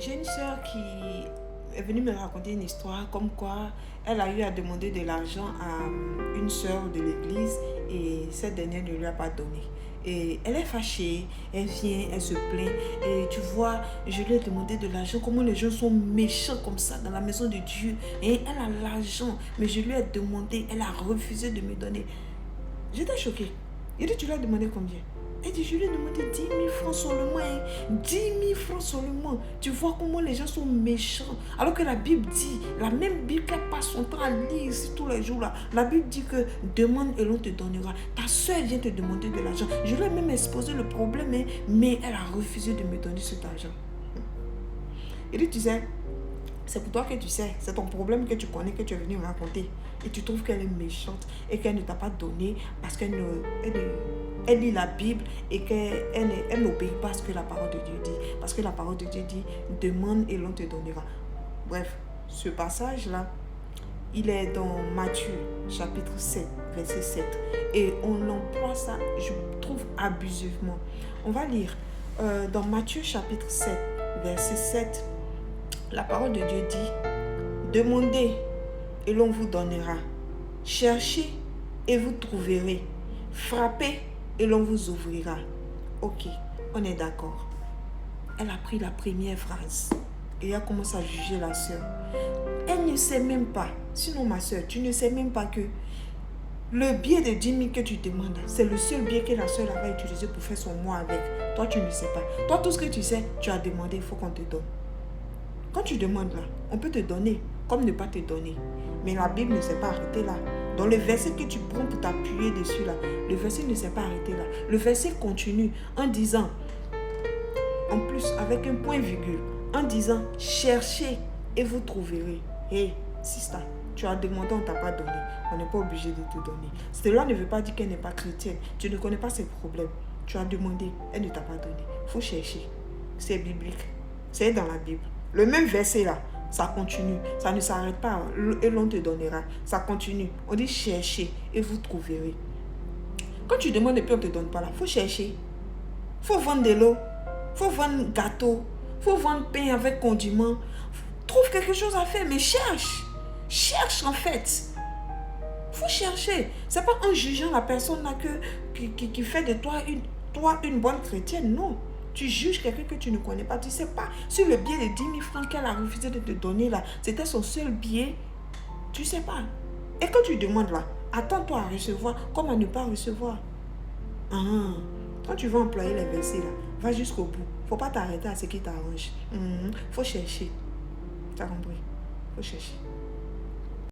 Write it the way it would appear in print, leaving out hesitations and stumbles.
J'ai une sœur qui est venue me raconter une histoire comme quoi elle a eu à demander de l'argent à une sœur de l'église et cette dernière ne lui a pas donné. Et elle est fâchée, elle vient, elle se plaint. Et tu vois, je lui ai demandé de l'argent. Comment les gens sont méchants comme ça dans la maison de Dieu. Et elle a l'argent, mais je lui ai demandé, elle a refusé de me donner. J'étais choquée. Il dit, tu lui as demandé combien? Elle dit, je lui ai demandé 10 000 francs seulement. 10 000 francs seulement. Tu vois comment les gens sont méchants. Alors que la Bible dit, la même Bible qu'elle passe son temps à lire ici tous les jours là. La Bible dit que demande et l'on te donnera. Ta soeur vient te demander de l'argent. Je lui ai même exposé le problème, mais elle a refusé de me donner cet argent. Il dit, tu sais, c'est pour toi que tu sais, c'est ton problème que tu connais, que tu es venu me raconter. Et tu trouves qu'elle est méchante et qu'elle ne t'a pas donné parce qu'elle elle lit la Bible et qu'elle n'obéit pas à ce que la parole de Dieu dit. Parce que la parole de Dieu dit, demande et l'on te donnera. Bref, ce passage-là, il est dans Matthieu, chapitre 7, verset 7. Et on emploie ça, je trouve, abusivement. On va lire dans Matthieu, chapitre 7, verset 7. La parole de Dieu dit, demandez et l'on vous donnera. Cherchez et vous trouverez. Frappez et l'on vous ouvrira. Ok, on est d'accord. Elle a pris la première phrase et elle a commencé à juger la sœur. Elle ne sait même pas, sinon ma sœur, tu ne sais même pas que le billet de 10 000 que tu demandes, c'est le seul billet que la sœur va utiliser pour faire son mois avec. Toi, tu ne sais pas. Toi, tout ce que tu sais, tu as demandé, il faut qu'on te donne. Quand tu demandes là, on peut te donner comme ne pas te donner. Mais la Bible ne s'est pas arrêtée là. Dans le verset que tu prends pour t'appuyer dessus là, le verset ne s'est pas arrêté là. Le verset continue en disant, en plus avec un point virgule, en disant, cherchez et vous trouverez. Hé, sister, tu as demandé, on ne t'a pas donné. On n'est pas obligé de te donner. Cela ne veut pas dire qu'elle n'est pas chrétienne. Tu ne connais pas ses problèmes. Tu as demandé, elle ne t'a pas donné. Il faut chercher. C'est biblique. C'est dans la Bible. Le même verset là, ça continue. Ça ne s'arrête pas. Et l'on te donnera. Ça continue. On dit cherchez et vous trouverez. Quand tu demandes et puis on ne te donne pas là, il faut chercher. Il faut vendre de l'eau. Il faut vendre gâteau. Il faut vendre pain avec condiment. Trouve quelque chose à faire, mais cherche. Cherche en fait. Il faut chercher. Ce n'est pas en jugeant la personne là qui fait de toi une bonne chrétienne. Non. Tu juges quelqu'un que tu ne connais pas. Tu ne sais pas si le billet de 10 000 francs qu'elle a refusé de te donner là, c'était son seul billet. Tu ne sais pas. Et quand tu demandes là, attends-toi à recevoir comme à ne pas recevoir. Quand tu vas employer les versets là, va jusqu'au bout. Il ne faut pas t'arrêter à ce qui t'arrange. Faut chercher. Tu as compris? Faut chercher.